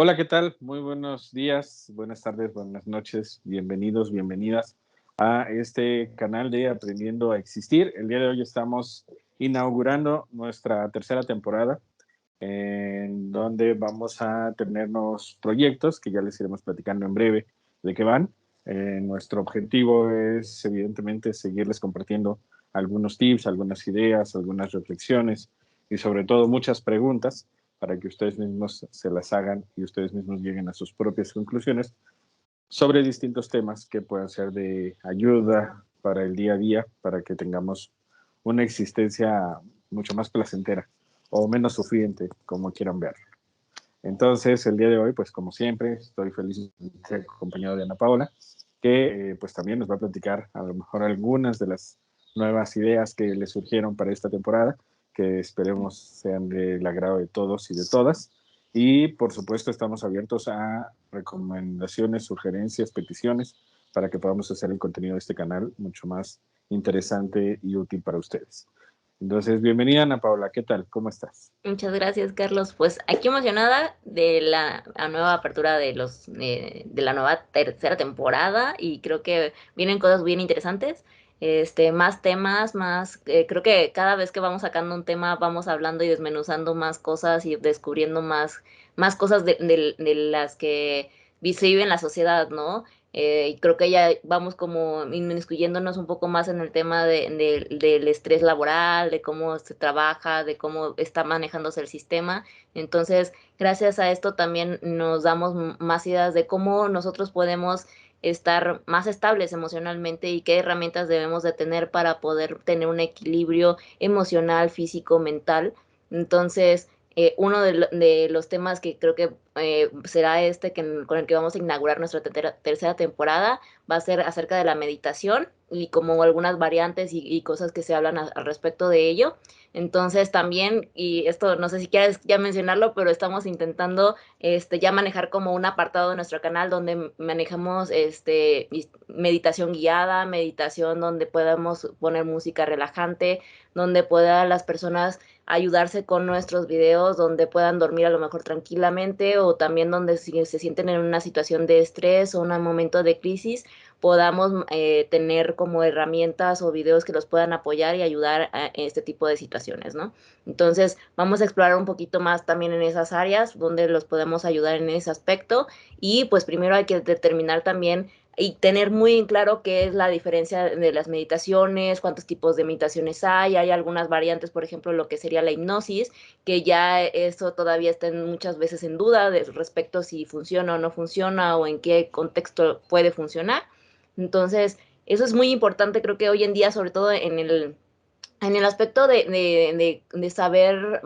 Hola, ¿qué tal? Muy buenos días, buenas tardes, buenas noches, bienvenidos, bienvenidas a este canal de Aprendiendo a Existir. El día de hoy estamos inaugurando nuestra tercera temporada, en donde vamos a tenernos proyectos que ya les iremos platicando en breve de qué van. Nuestro objetivo es, evidentemente, seguirles compartiendo algunos tips, algunas ideas, algunas reflexiones y sobre todo muchas preguntas para que ustedes mismos se las hagan y ustedes mismos lleguen a sus propias conclusiones sobre distintos temas que puedan ser de ayuda para el día a día, para que tengamos una existencia mucho más placentera o menos sufriente, como quieran ver. Entonces, el día de hoy, pues como siempre, estoy feliz de estar acompañado de Ana Paola, que pues también nos va a platicar a lo mejor algunas de las nuevas ideas que le surgieron para esta temporada, que esperemos sean del agrado de todos y de todas. Y por supuesto estamos abiertos a recomendaciones, sugerencias, peticiones, para que podamos hacer el contenido de este canal mucho más interesante y útil para ustedes. Entonces, bienvenida Ana Paola, ¿qué tal? ¿Cómo estás? Muchas gracias, Carlos. Pues aquí emocionada de la nueva apertura de la nueva tercera temporada y creo que vienen cosas bien interesantes. Más temas, creo que cada vez que vamos sacando un tema vamos hablando y desmenuzando más cosas y descubriendo más cosas de las que se vive en la sociedad, ¿no? Y creo que ya vamos como inmiscuyéndonos un poco más en el tema del estrés laboral, de cómo se trabaja, de cómo está manejándose el sistema. Entonces, gracias a esto también nos damos más ideas de cómo nosotros podemos estar más estables emocionalmente y qué herramientas debemos de tener para poder tener un equilibrio emocional, físico, mental. Entonces, uno de los temas que creo que será con el que vamos a inaugurar nuestra tercera temporada, va a ser acerca de la meditación y como algunas variantes y cosas que se hablan al respecto de ello. Entonces también, y esto no sé si quieres ya mencionarlo, pero estamos intentando ya manejar como un apartado de nuestro canal donde manejamos meditación guiada, meditación donde podamos poner música relajante, donde puedan las personas ayudarse con nuestros videos, donde puedan dormir a lo mejor tranquilamente o también donde si se sienten en una situación de estrés o un momento de crisis, podamos tener como herramientas o videos que los puedan apoyar y ayudar en este tipo de situaciones, ¿no? Entonces, vamos a explorar un poquito más también en esas áreas donde los podemos ayudar en ese aspecto y pues primero hay que determinar también y tener muy en claro qué es la diferencia de las meditaciones, cuántos tipos de meditaciones hay algunas variantes, por ejemplo, lo que sería la hipnosis, que ya eso todavía está muchas veces en duda respecto a si funciona o no funciona o en qué contexto puede funcionar. Entonces, eso es muy importante, creo que hoy en día, sobre todo en el aspecto de saber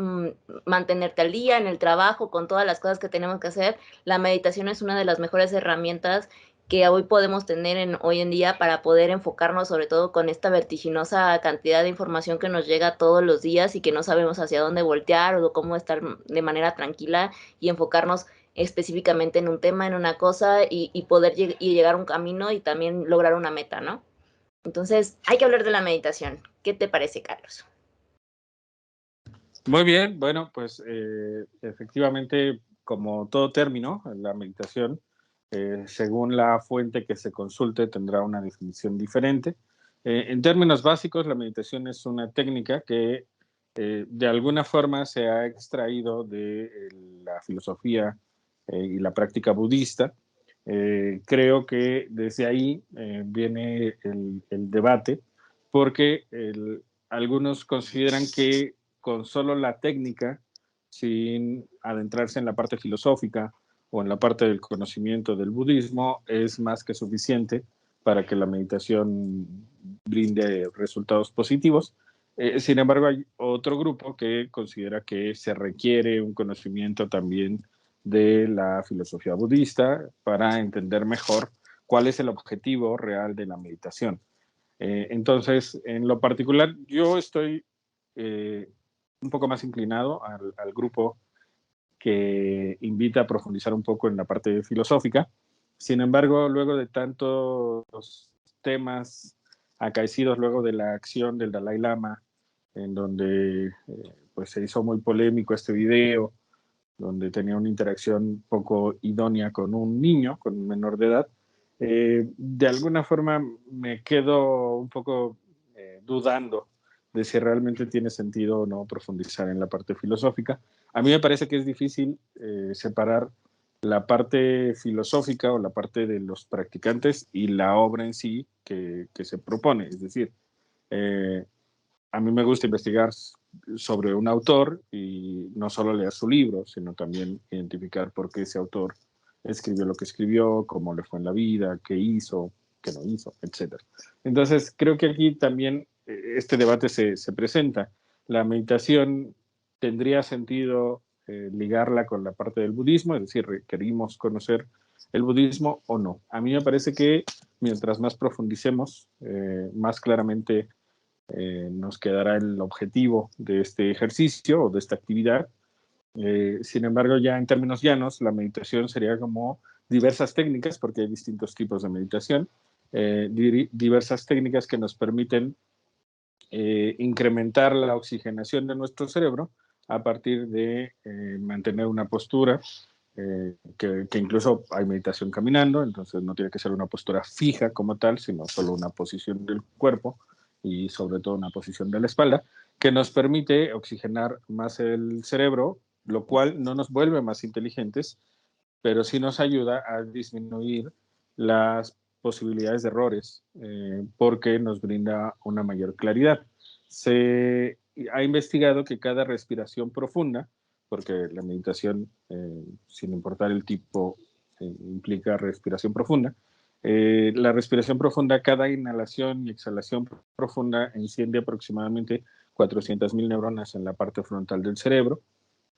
mantenerte al día en el trabajo, con todas las cosas que tenemos que hacer, la meditación es una de las mejores herramientas que hoy podemos tener hoy en día para poder enfocarnos, sobre todo con esta vertiginosa cantidad de información que nos llega todos los días y que no sabemos hacia dónde voltear o cómo estar de manera tranquila y enfocarnos específicamente en un tema, en una cosa y poder llegar a un camino y también lograr una meta, ¿no? Entonces, hay que hablar de la meditación. ¿Qué te parece, Carlos? Muy bien, bueno, pues efectivamente, como todo término, la meditación, según la fuente que se consulte, tendrá una definición diferente. En términos básicos, la meditación es una técnica que de alguna forma se ha extraído de la filosofía y la práctica budista. Creo que desde ahí viene el debate, porque algunos consideran que con solo la técnica, sin adentrarse en la parte filosófica o en la parte del conocimiento del budismo, es más que suficiente para que la meditación brinde resultados positivos. Sin embargo, hay otro grupo que considera que se requiere un conocimiento también de la filosofía budista para entender mejor cuál es el objetivo real de la meditación. Entonces, en lo particular, yo estoy eh, un poco más inclinado al grupo que invita a profundizar un poco en la parte filosófica. Sin embargo, luego de tantos temas acaecidos luego de la acción del Dalai Lama, en donde pues se hizo muy polémico este video, donde tenía una interacción poco idónea con un niño, con un menor de edad, de alguna forma me quedo un poco dudando de si realmente tiene sentido o no profundizar en la parte filosófica. A mí me parece que es difícil separar la parte filosófica o la parte de los practicantes y la obra en sí que se propone. Es decir, eh, a mí me gusta investigar sobre un autor y no solo leer su libro, sino también identificar por qué ese autor escribió lo que escribió, cómo le fue en la vida, qué hizo, qué no hizo, etc. Entonces, creo que aquí también este debate se presenta. La meditación tendría sentido ligarla con la parte del budismo, es decir, requerimos conocer el budismo o no. A mí me parece que mientras más profundicemos, más claramente nos quedará el objetivo de este ejercicio o de esta actividad. Sin embargo, ya en términos llanos, la meditación sería como diversas técnicas, porque hay distintos tipos de meditación, diversas técnicas que nos permiten incrementar la oxigenación de nuestro cerebro a partir de mantener una postura, que incluso hay meditación caminando, entonces no tiene que ser una postura fija como tal, sino solo una posición del cuerpo y sobre todo una posición de la espalda, que nos permite oxigenar más el cerebro, lo cual no nos vuelve más inteligentes, pero sí nos ayuda a disminuir las posibilidades de errores, porque nos brinda una mayor claridad. Se ha investigado que cada respiración profunda, porque la meditación, sin importar el tipo, implica respiración profunda, la respiración profunda, cada inhalación y exhalación profunda enciende aproximadamente 400.000 neuronas en la parte frontal del cerebro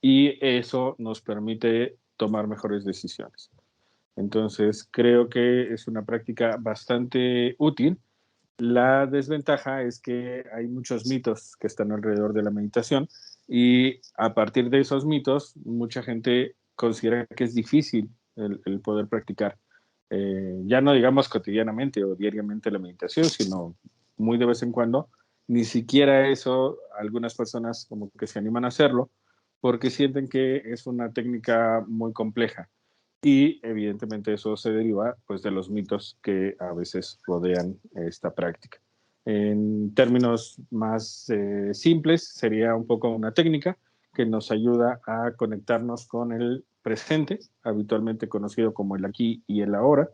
y eso nos permite tomar mejores decisiones. Entonces, creo que es una práctica bastante útil. La desventaja es que hay muchos mitos que están alrededor de la meditación y a partir de esos mitos, mucha gente considera que es difícil el poder practicar. Ya no digamos cotidianamente o diariamente la meditación, sino muy de vez en cuando. Ni siquiera eso, algunas personas como que se animan a hacerlo porque sienten que es una técnica muy compleja y evidentemente eso se deriva pues de los mitos que a veces rodean esta práctica. En términos más simples, sería un poco una técnica que nos ayuda a conectarnos con el presente, habitualmente conocido como el aquí y el ahora,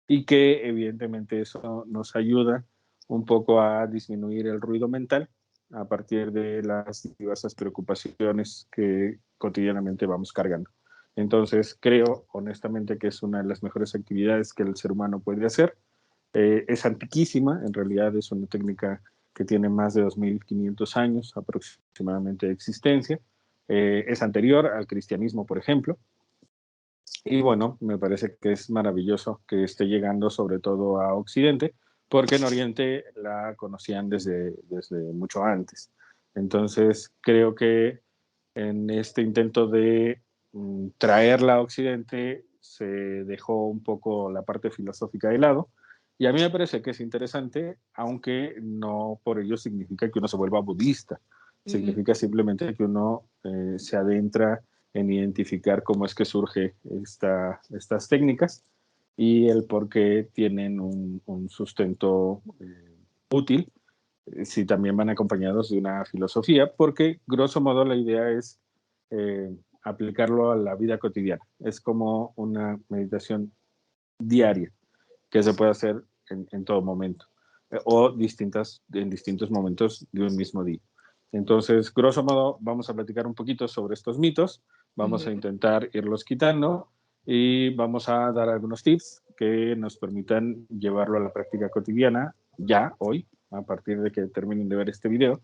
y que evidentemente eso nos ayuda un poco a disminuir el ruido mental a partir de las diversas preocupaciones que cotidianamente vamos cargando. Entonces, creo honestamente que es una de las mejores actividades que el ser humano puede hacer. Es antiquísima, en realidad es una técnica que tiene más de 2.500 años aproximadamente de existencia. Es anterior al cristianismo, por ejemplo, y bueno, me parece que es maravilloso que esté llegando sobre todo a Occidente, porque en Oriente la conocían desde mucho antes. Entonces, creo que en este intento de traerla a Occidente se dejó un poco la parte filosófica de lado. Y a mí me parece que es interesante, aunque no por ello significa que uno se vuelva budista. Ujú. Significa simplemente que uno se adentra en identificar cómo es que surge estas técnicas y el por qué tienen un sustento útil, si también van acompañados de una filosofía, porque grosso modo la idea es aplicarlo a la vida cotidiana. Es como una meditación diaria que se puede hacer en todo momento o en distintos momentos de un mismo día. Entonces, grosso modo, vamos a platicar un poquito sobre estos mitos, vamos a Ujú. intentar irlos quitando y vamos a dar algunos tips que nos permitan llevarlo a la práctica cotidiana ya, hoy, a partir de que terminen de ver este video.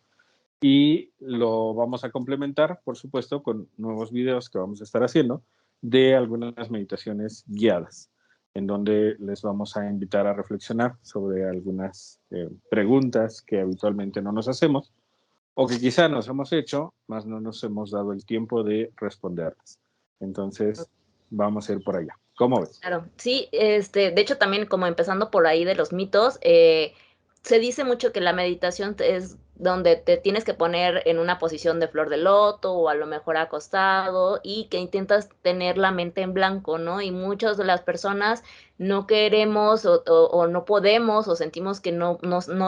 Y lo vamos a complementar, por supuesto, con nuevos videos que vamos a estar haciendo de algunas meditaciones guiadas, en donde les vamos a invitar a reflexionar sobre algunas preguntas que habitualmente no nos hacemos o que quizá nos hemos hecho, mas no nos hemos dado el tiempo de responderlas. Entonces, vamos a ir por allá. ¿Cómo ves? Claro, sí, de hecho también como empezando por ahí de los mitos, se dice mucho que la meditación es donde te tienes que poner en una posición de flor de loto o a lo mejor acostado y que intentas tener la mente en blanco, ¿no? Y muchas de las personas no queremos o no podemos o sentimos que no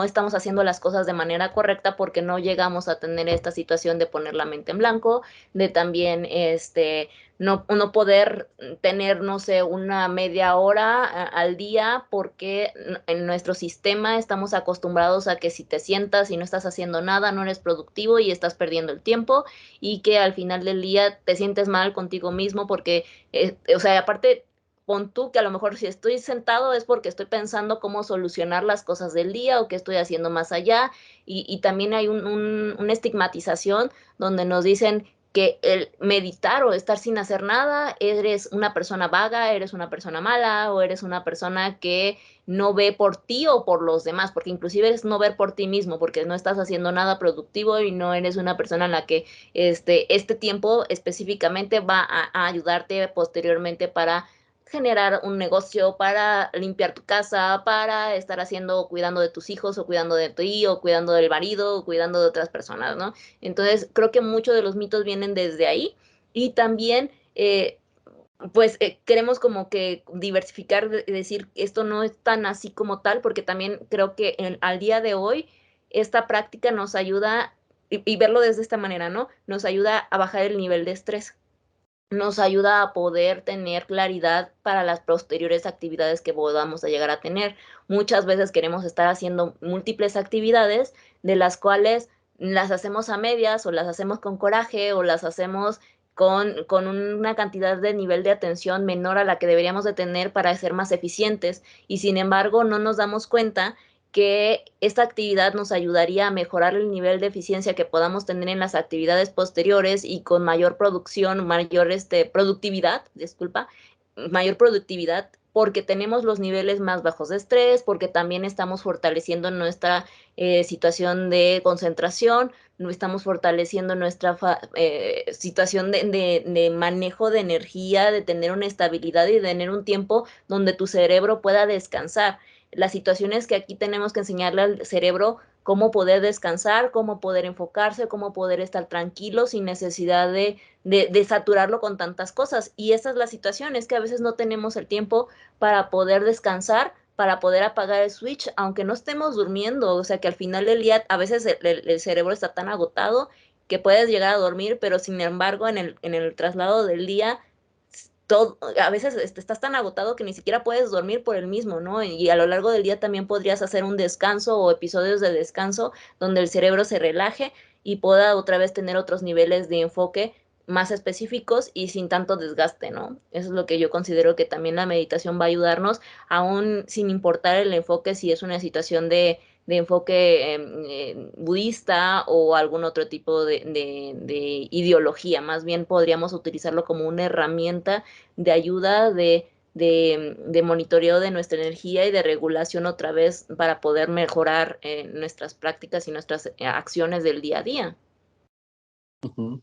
estamos haciendo las cosas de manera correcta porque no llegamos a tener esta situación de poner la mente en blanco, de también no poder tener, no sé, una media hora al día porque en nuestro sistema estamos acostumbrados a que si te sientas y no estás haciendo nada, no eres productivo y estás perdiendo el tiempo y que al final del día te sientes mal contigo mismo porque, o sea, aparte pon tú que a lo mejor si estoy sentado es porque estoy pensando cómo solucionar las cosas del día o qué estoy haciendo más allá y también hay una estigmatización donde nos dicen que el meditar o estar sin hacer nada, eres una persona vaga, eres una persona mala o eres una persona que no ve por ti o por los demás, porque inclusive es no ver por ti mismo, porque no estás haciendo nada productivo y no eres una persona en la que este tiempo específicamente va a ayudarte posteriormente para generar un negocio, para limpiar tu casa, para estar haciendo, cuidando de tus hijos o cuidando de ti o cuidando del marido o cuidando de otras personas, ¿no? Entonces, creo que muchos de los mitos vienen desde ahí y también, pues, queremos como que diversificar, decir, esto no es tan así como tal, porque también creo que al día de hoy esta práctica nos ayuda, y verlo desde esta manera, ¿no? Nos ayuda a bajar el nivel de estrés, nos ayuda a poder tener claridad para las posteriores actividades que podamos a llegar a tener. Muchas veces queremos estar haciendo múltiples actividades de las cuales las hacemos a medias o las hacemos con coraje o las hacemos con una cantidad de nivel de atención menor a la que deberíamos de tener para ser más eficientes y sin embargo no nos damos cuenta que esta actividad nos ayudaría a mejorar el nivel de eficiencia que podamos tener en las actividades posteriores y con mayor producción, mayor productividad, disculpa, mayor productividad porque tenemos los niveles más bajos de estrés, porque también estamos fortaleciendo nuestra situación de concentración, no estamos fortaleciendo nuestra situación de manejo de energía, de tener una estabilidad y de tener un tiempo donde tu cerebro pueda descansar. La situación es que aquí tenemos que enseñarle al cerebro cómo poder descansar, cómo poder enfocarse, cómo poder estar tranquilo sin necesidad de saturarlo con tantas cosas. Y esa es la situación, es que a veces no tenemos el tiempo para poder descansar, para poder apagar el switch, aunque no estemos durmiendo. O sea que al final del día a veces el cerebro está tan agotado que puedes llegar a dormir, pero sin embargo en el traslado del día todo, a veces estás tan agotado que ni siquiera puedes dormir por el mismo, ¿no? Y a lo largo del día también podrías hacer un descanso o episodios de descanso donde el cerebro se relaje y pueda otra vez tener otros niveles de enfoque más específicos y sin tanto desgaste, ¿no? Eso es lo que yo considero que también la meditación va a ayudarnos, aún sin importar el enfoque, si es una situación de enfoque budista o algún otro tipo de ideología. Más bien podríamos utilizarlo como una herramienta de ayuda, de monitoreo de nuestra energía y de regulación otra vez para poder mejorar nuestras prácticas y nuestras acciones del día a día. Ujú.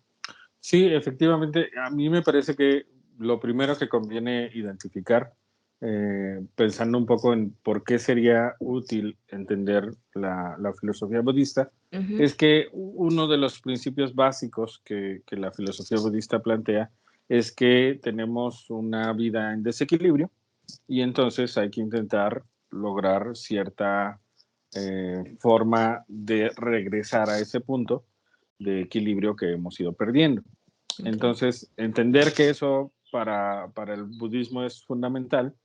Sí, efectivamente, a mí me parece que lo primero que conviene identificar, pensando un poco en por qué sería útil entender la filosofía budista, Ujú. es que uno de los principios básicos que la filosofía budista plantea es que tenemos una vida en desequilibrio y entonces hay que intentar lograr cierta forma de regresar a ese punto de equilibrio que hemos ido perdiendo. Okay. Entonces, entender que eso para el budismo es fundamental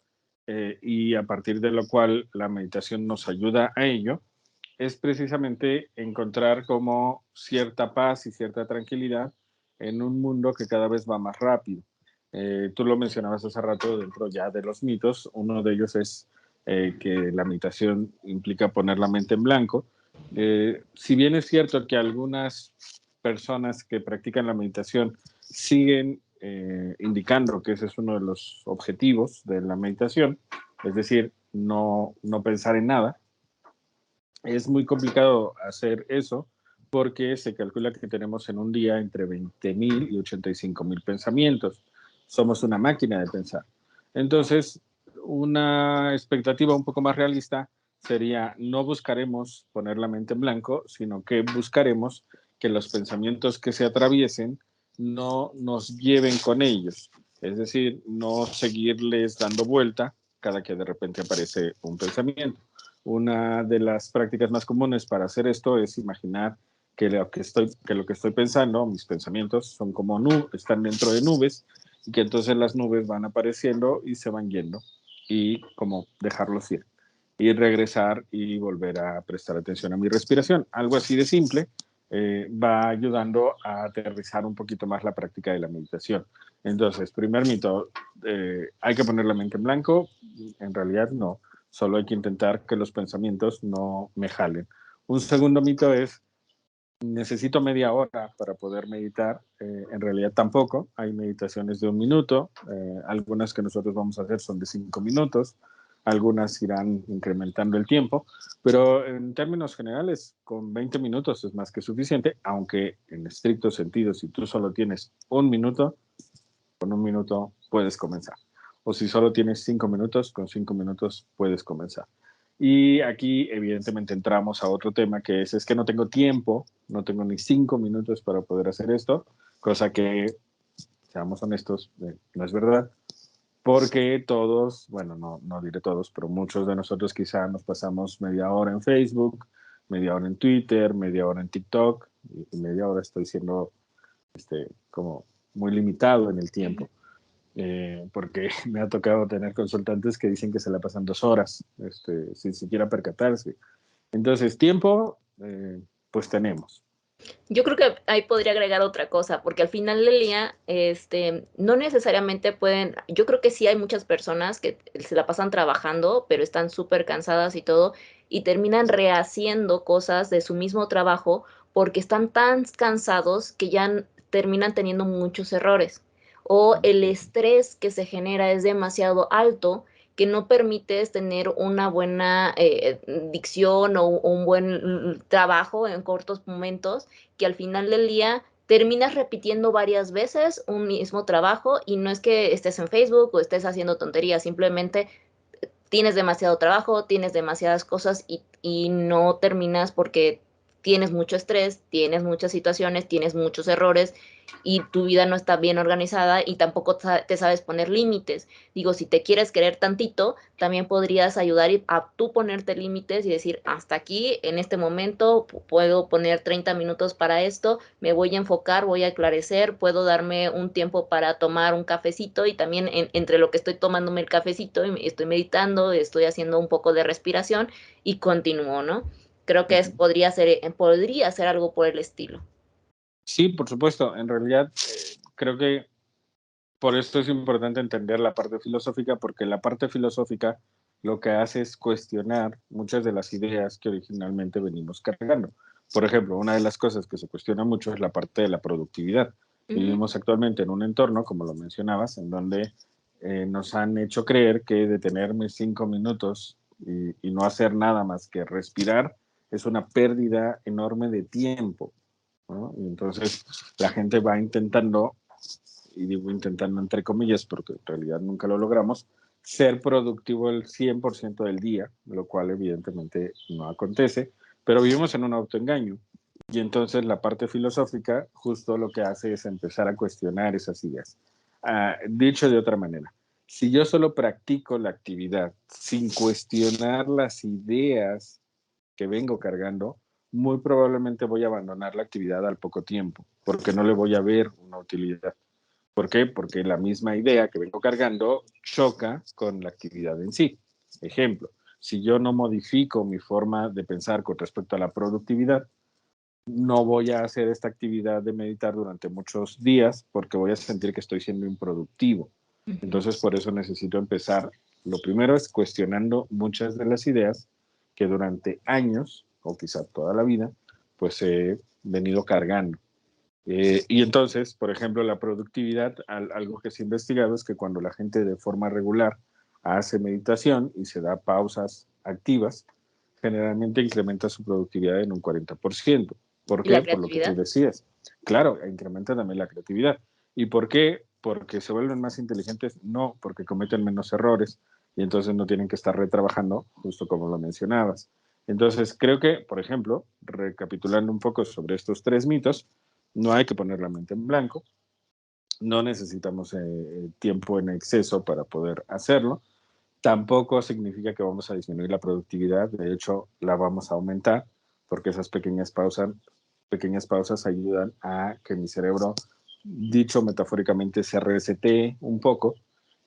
y a partir de lo cual la meditación nos ayuda a ello, es precisamente encontrar como cierta paz y cierta tranquilidad en un mundo que cada vez va más rápido. Tú lo mencionabas hace rato dentro ya de los mitos, uno de ellos es que la meditación implica poner la mente en blanco. Si bien es cierto que algunas personas que practican la meditación siguen indicando que ese es uno de los objetivos de la meditación, es decir, no pensar en nada, es muy complicado hacer eso porque se calcula que tenemos en un día entre 20.000 y 85.000 pensamientos. Somos una máquina de pensar. Entonces, una expectativa un poco más realista sería no buscaremos poner la mente en blanco, sino que buscaremos que los pensamientos que se atraviesen no nos lleven con ellos. Es decir, no seguirles dando vuelta cada que de repente aparece un pensamiento. Una de las prácticas más comunes para hacer esto es imaginar que lo que estoy pensando, mis pensamientos, son como están dentro de nubes y que entonces las nubes van apareciendo y se van yendo y como dejarlos ir y regresar y volver a prestar atención a mi respiración. Algo así de simple va ayudando a aterrizar un poquito más la práctica de la meditación. Entonces, primer mito, hay que poner la mente en blanco. En realidad no, solo hay que intentar que los pensamientos no me jalen. Un segundo mito es, necesito media hora para poder meditar. En realidad tampoco, hay meditaciones de 1 minuto, algunas que nosotros vamos a hacer son de 5 minutos, algunas irán incrementando el tiempo, pero en términos generales, con 20 minutos es más que suficiente, aunque en estricto sentido, si tú solo tienes 1 minuto, con 1 minuto puedes comenzar. O si solo tienes 5 minutos, con 5 minutos puedes comenzar. Y aquí, evidentemente, entramos a otro tema que es que no tengo tiempo, no tengo ni 5 minutos para poder hacer esto, cosa que, seamos honestos, no es verdad, porque todos, bueno, no diré todos, pero muchos de nosotros quizá nos pasamos media hora en Facebook, media hora en Twitter, media hora en TikTok, y media hora estoy siendo como muy limitado en el tiempo. Porque me ha tocado tener consultantes que dicen que se la pasan 2 horas sin siquiera percatarse. Entonces, tiempo, pues tenemos. Yo creo que ahí podría agregar otra cosa, porque al final del día, no necesariamente pueden, yo creo que sí hay muchas personas que se la pasan trabajando, pero están súper cansadas y todo, y terminan rehaciendo cosas de su mismo trabajo porque están tan cansados que ya terminan teniendo muchos errores. O el estrés que se genera es demasiado alto que no permites tener una buena dicción o un buen trabajo en cortos momentos que al final del día terminas repitiendo varias veces un mismo trabajo y no es que estés en Facebook o estés haciendo tonterías, simplemente tienes demasiado trabajo, tienes demasiadas cosas y no terminas porque tienes mucho estrés, tienes muchas situaciones, tienes muchos errores y tu vida no está bien organizada y tampoco te sabes poner límites. Digo, si te quieres querer tantito, también podrías ayudar a tú ponerte límites y decir, hasta aquí, en este momento, puedo poner 30 minutos para esto, me voy a enfocar, voy a aclarecer, puedo darme un tiempo para tomar un cafecito y también entre lo que estoy tomándome el cafecito, estoy meditando, estoy haciendo un poco de respiración y continúo, ¿no? Creo que podría ser algo por el estilo. Sí, por supuesto. En realidad, creo que por esto es importante entender la parte filosófica, porque la parte filosófica lo que hace es cuestionar muchas de las ideas que originalmente venimos cargando. Por ejemplo, una de las cosas que se cuestiona mucho es la parte de la productividad. Ujú. Vivimos actualmente en un entorno, como lo mencionabas, en donde nos han hecho creer que detenerme 5 minutos y no hacer nada más que respirar es una pérdida enorme de tiempo, ¿no? Y entonces la gente va intentando, y digo intentando entre comillas porque en realidad nunca lo logramos, ser productivo el 100% del día, lo cual evidentemente no acontece, pero vivimos en un autoengaño. Y entonces la parte filosófica justo lo que hace es empezar a cuestionar esas ideas. Dicho de otra manera, si yo solo practico la actividad sin cuestionar las ideas que vengo cargando, muy probablemente voy a abandonar la actividad al poco tiempo, porque no le voy a ver una utilidad. ¿Por qué? Porque la misma idea que vengo cargando choca con la actividad en sí. Ejemplo, si yo no modifico mi forma de pensar con respecto a la productividad, no voy a hacer esta actividad de meditar durante muchos días porque voy a sentir que estoy siendo improductivo. Ujú. Entonces, por eso necesito empezar. Lo primero es cuestionando muchas de las ideas que durante años, o quizá toda la vida, pues he venido cargando. Y entonces, por ejemplo, la productividad, algo que se ha investigado es que cuando la gente de forma regular hace meditación y se da pausas activas, generalmente incrementa su productividad en un 40%. ¿Por ¿Y la qué? Por lo que tú creatividad? decías. Claro, incrementa también la creatividad. ¿Y por qué? Porque se vuelven más inteligentes, no porque cometen menos errores, y entonces no tienen que estar retrabajando, justo como lo mencionabas. Entonces, creo que, por ejemplo, recapitulando un poco sobre estos tres mitos, no hay que poner la mente en blanco, no necesitamos tiempo en exceso para poder hacerlo, tampoco significa que vamos a disminuir la productividad, de hecho, la vamos a aumentar, porque esas pequeñas pausas ayudan a que mi cerebro, dicho metafóricamente, se resete un poco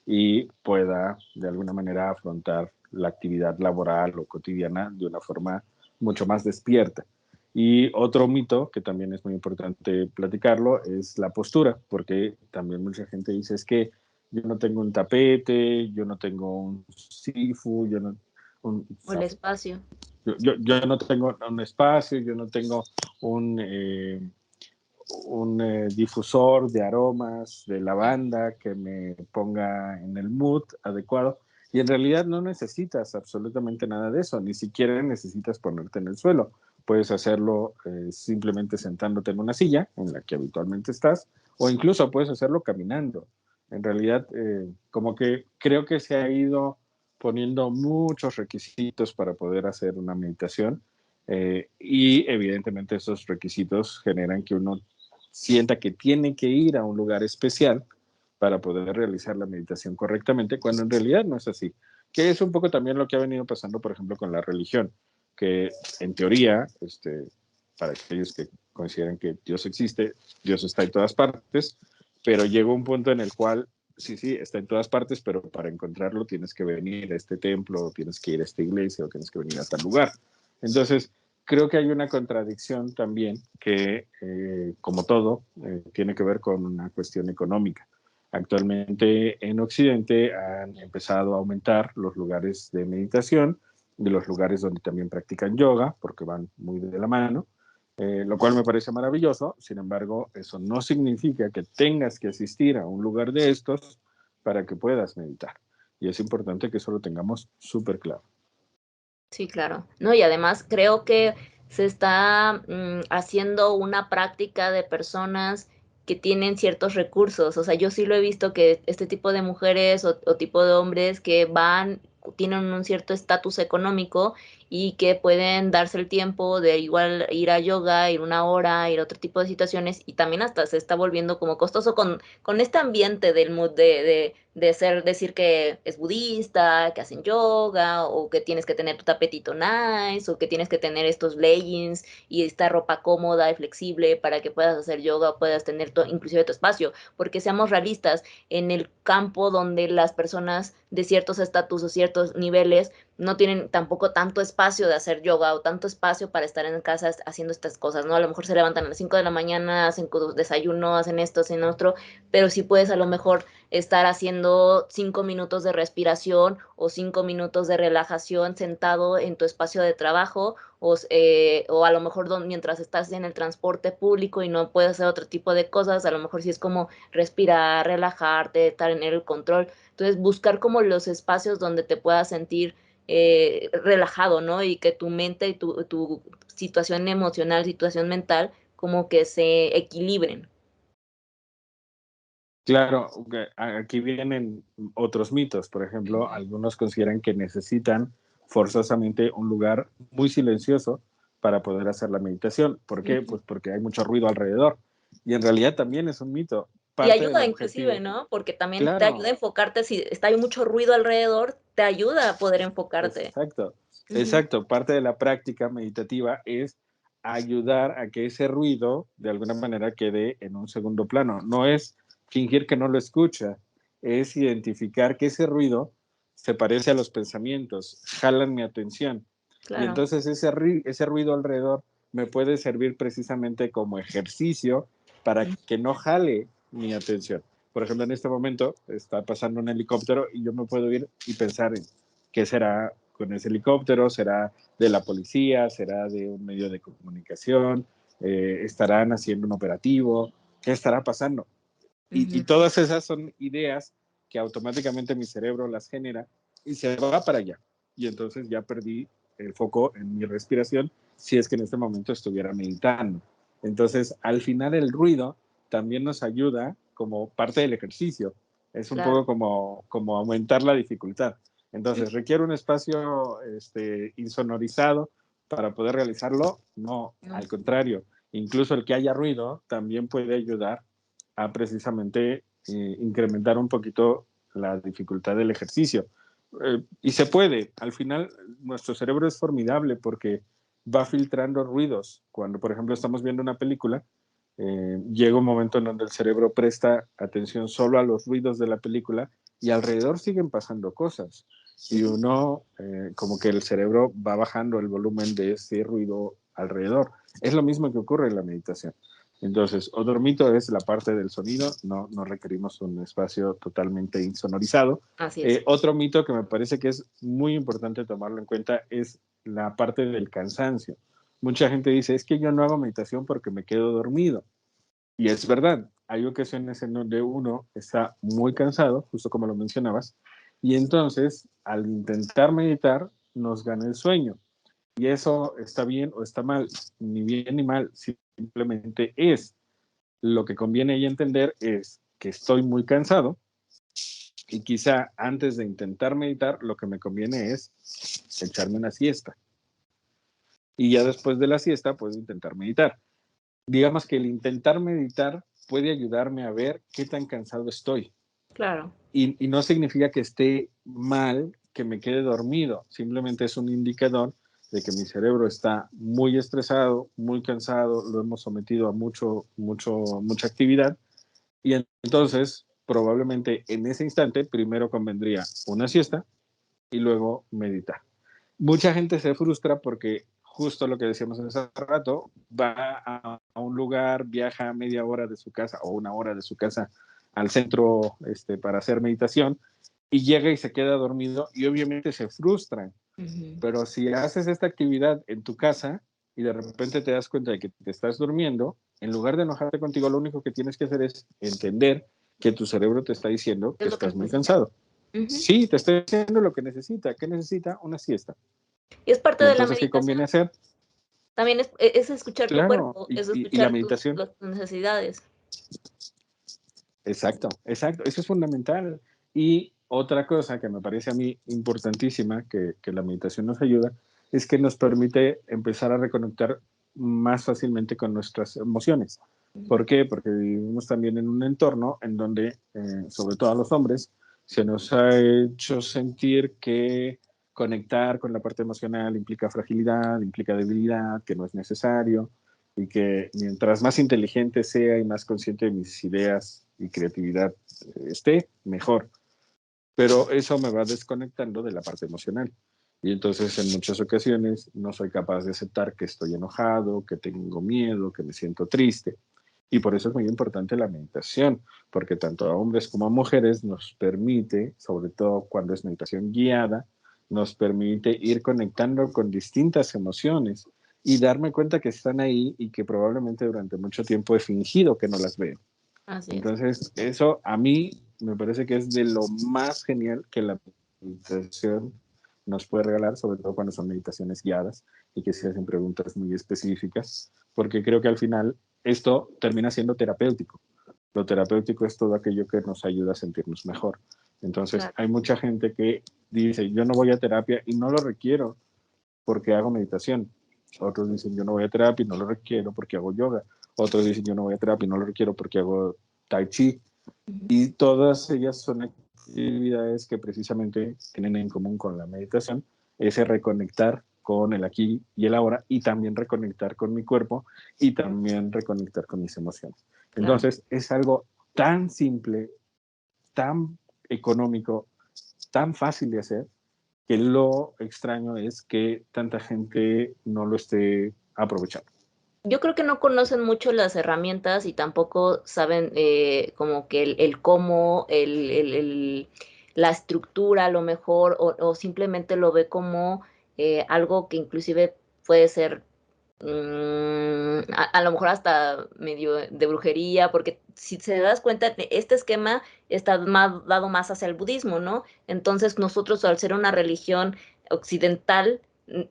y pueda de alguna manera afrontar la actividad laboral o cotidiana de una forma mucho más despierta. Y otro mito que también es muy importante platicarlo es la postura, porque también mucha gente dice es que yo no tengo un tapete, yo no tengo un sifu, yo no, un, O el espacio. yo no tengo un espacio, yo no tengo un, difusor de aromas, de lavanda que me ponga en el mood adecuado. Y en realidad no necesitas absolutamente nada de eso, ni siquiera necesitas ponerte en el suelo. Puedes hacerlo simplemente sentándote en una silla en la que habitualmente estás, o incluso puedes hacerlo caminando. En realidad, como que creo que se ha ido poniendo muchos requisitos para poder hacer una meditación, y evidentemente esos requisitos generan que uno sienta que tiene que ir a un lugar especial para poder realizar la meditación correctamente, cuando en realidad no es así. Que es un poco también lo que ha venido pasando, por ejemplo, con la religión, que en teoría, para aquellos que consideran que Dios existe, Dios está en todas partes, pero llega un punto en el cual, sí, sí, está en todas partes, pero para encontrarlo tienes que venir a este templo, tienes que ir a esta iglesia, o tienes que venir a tal lugar. Entonces, creo que hay una contradicción también que, como todo, tiene que ver con una cuestión económica. Actualmente en Occidente han empezado a aumentar los lugares de meditación y los lugares donde también practican yoga, porque van muy de la mano, lo cual me parece maravilloso. Sin embargo, eso no significa que tengas que asistir a un lugar de estos para que puedas meditar. Y es importante que eso lo tengamos súper claro. Sí, claro. No, y además creo que se está haciendo una práctica de personas que tienen ciertos recursos. O sea, yo sí lo he visto que este tipo de mujeres o tipo de hombres que van, tienen un cierto estatus económico y que pueden darse el tiempo de igual ir a yoga, ir una hora, ir a otro tipo de situaciones y también hasta se está volviendo como costoso con este ambiente del mood de ser, decir que es budista, que hacen yoga, o que tienes que tener tu tapetito nice, o que tienes que tener estos leggings y esta ropa cómoda y flexible para que puedas hacer yoga o puedas tener inclusive tu espacio, porque seamos realistas, en el campo donde las personas de ciertos estatus o ciertos niveles no tienen tampoco tanto espacio de hacer yoga o tanto espacio para estar en casa haciendo estas cosas, ¿no? A lo mejor se levantan a las 5 de la mañana, hacen desayuno, hacen esto, hacen otro, pero sí puedes a lo mejor estar haciendo 5 minutos de respiración o 5 minutos de relajación sentado en tu espacio de trabajo o a lo mejor mientras estás en el transporte público y no puedes hacer otro tipo de cosas, a lo mejor sí es como respirar, relajarte, estar en el control. Entonces, buscar como los espacios donde te puedas sentir relajado, ¿no? Y que tu mente y tu situación emocional, situación mental, como que se equilibren. Claro, aquí vienen otros mitos. Por ejemplo, Ujú, algunos consideran que necesitan forzosamente un lugar muy silencioso para poder hacer la meditación. ¿Por qué? ujú. Pues porque hay mucho ruido alrededor. Y en realidad también es un mito. Y Parte del ayuda inclusive, objetivo. ¿no? Porque también te ayuda a Claro, enfocarte, si está hay mucho ruido alrededor, te ayuda a poder enfocarte. exacto, Ujú, exacto. Parte de la práctica meditativa es ayudar a que ese ruido de alguna manera quede en un segundo plano. No es fingir que no lo escucha, es identificar que ese ruido se parece a los pensamientos, jalan mi atención. Y claro. entonces ese ruido alrededor me puede servir precisamente como ejercicio para Mm, que no jale mi atención. Por ejemplo, en este momento está pasando un helicóptero y yo me puedo ir y pensar en qué será con ese helicóptero, será de la policía, será de un medio de comunicación, estarán haciendo un operativo, qué estará pasando. Y ujú. todas esas son ideas que automáticamente mi cerebro las genera y se va para allá. Y entonces ya perdí el foco en mi respiración si es que en este momento estuviera meditando. Entonces, al final el ruido también nos ayuda como parte del ejercicio. Es un Claro. poco como aumentar la dificultad. Entonces, ¿requiere un espacio insonorizado para poder realizarlo? No, No. al contrario. Incluso el que haya ruido también puede ayudar a precisamente incrementar un poquito la dificultad del ejercicio. Y se puede. Al final, nuestro cerebro es formidable porque va filtrando ruidos. Cuando, por ejemplo, estamos viendo una película, llega un momento en donde el cerebro presta atención solo a los ruidos de la película y alrededor siguen pasando cosas. Y uno, como que el cerebro va bajando el volumen de ese ruido alrededor. Es lo mismo que ocurre en la meditación. Entonces, otro mito es la parte del sonido, no requerimos un espacio totalmente insonorizado. Así es. Otro mito que me parece que es muy importante tomarlo en cuenta es la parte del cansancio. Mucha gente dice, es que yo no hago meditación porque me quedo dormido. Y es verdad, hay ocasiones en donde uno está muy cansado, justo como lo mencionabas, y entonces al intentar meditar nos gana el sueño. Y eso está bien o está mal, ni bien ni mal, simplemente es. Lo que conviene ahí entender es que estoy muy cansado y quizá antes de intentar meditar, lo que me conviene es echarme una siesta. Y ya después de la siesta puedo intentar meditar. Digamos que el intentar meditar puede ayudarme a ver qué tan cansado estoy. Claro. Y no significa que esté mal, que me quede dormido, simplemente es un indicador de que mi cerebro está muy estresado, muy cansado, lo hemos sometido a mucha actividad y entonces probablemente en ese instante primero convendría una siesta y luego meditar. Mucha gente se frustra porque justo lo que decíamos hace rato, va a un lugar, viaja media hora de su casa o una hora de su casa al centro para hacer meditación y llega y se queda dormido y obviamente se frustran. Pero si haces esta actividad en tu casa y de repente te das cuenta de que te estás durmiendo, en lugar de enojarte contigo, lo único que tienes que hacer es entender que tu cerebro te está diciendo Es que lo que estás muy necesita. cansado. Sí, te estoy diciendo lo que necesita. ¿Qué necesita? Una siesta. Y es parte Y de la entonces, ¿qué meditación. conviene hacer? También es escuchar tu Claro, cuerpo, es y la escuchar meditación. tus necesidades. Exacto, exacto. Eso es fundamental. Y otra cosa que me parece a mí importantísima, que la meditación nos ayuda, es que nos permite empezar a reconectar más fácilmente con nuestras emociones. ¿Por qué? Porque vivimos también en un entorno en donde, sobre todo a los hombres, se nos ha hecho sentir que conectar con la parte emocional implica fragilidad, implica debilidad, que no es necesario y que mientras más inteligente sea y más consciente de mis ideas y creatividad esté, mejor. Pero eso me va desconectando de la parte emocional. Y entonces en muchas ocasiones no soy capaz de aceptar que estoy enojado, que tengo miedo, que me siento triste. Y por eso es muy importante la meditación, porque tanto a hombres como a mujeres nos permite, sobre todo cuando es meditación guiada, nos permite ir conectando con distintas emociones y darme cuenta que están ahí y que probablemente durante mucho tiempo he fingido que no las veo. Así es. Entonces, eso a mí me parece que es de lo más genial que la meditación nos puede regalar, sobre todo cuando son meditaciones guiadas y que se hacen preguntas muy específicas, porque creo que al final esto termina siendo terapéutico. Lo terapéutico es todo aquello que nos ayuda a sentirnos mejor. Entonces, Claro. hay mucha gente que dice, yo no voy a terapia y no lo requiero porque hago meditación. Otros dicen, yo no voy a terapia y no lo requiero porque hago yoga. Otros dicen, yo no voy a terapia y no lo requiero porque hago tai chi. Y todas ellas son actividades que precisamente tienen en común con la meditación, ese reconectar con el aquí y el ahora y también reconectar con mi cuerpo y también reconectar con mis emociones. Claro. Entonces, es algo tan simple, tan económico, tan fácil de hacer, que lo extraño es que tanta gente no lo esté aprovechando. Yo creo que no conocen mucho las herramientas y tampoco saben como que el cómo, la estructura a lo mejor, o simplemente lo ve como algo que inclusive puede ser a lo mejor hasta medio de brujería, porque si te das cuenta, este esquema está más, dado más hacia el budismo, ¿no? Entonces nosotros al ser una religión occidental,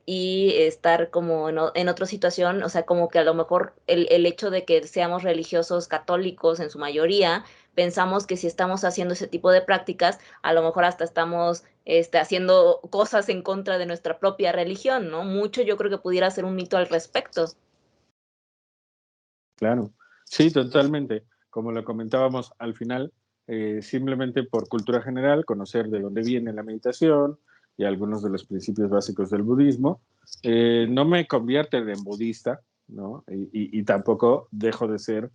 y estar como en otra situación, o sea, como que a lo mejor el hecho de que seamos religiosos católicos en su mayoría, pensamos que si estamos haciendo ese tipo de prácticas, a lo mejor hasta estamos haciendo cosas en contra de nuestra propia religión, ¿no? Mucho yo creo que pudiera ser un mito al respecto. Claro, sí, totalmente. Como lo comentábamos al final, simplemente por cultura general, conocer de dónde viene la meditación y algunos de los principios básicos del budismo, no me convierte en budista, ¿no? Y tampoco dejo de ser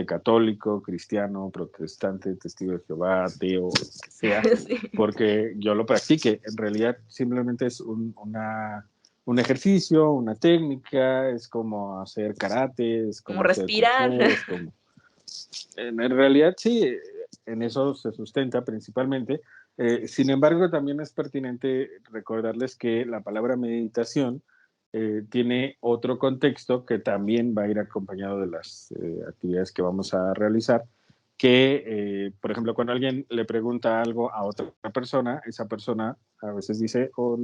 católico, cristiano, protestante, testigo de Jehová, ateo, lo que sea, Sí. porque yo lo practique. En realidad simplemente es un ejercicio, una técnica, es como hacer karate, es Como como hacer kung respirar. fu, es como... En realidad sí, en eso se sustenta principalmente. Sin embargo, también es pertinente recordarles que la palabra meditación tiene otro contexto que también va a ir acompañado de las actividades que vamos a realizar, que, por ejemplo, cuando alguien le pregunta algo a otra persona, esa persona a veces dice, oh,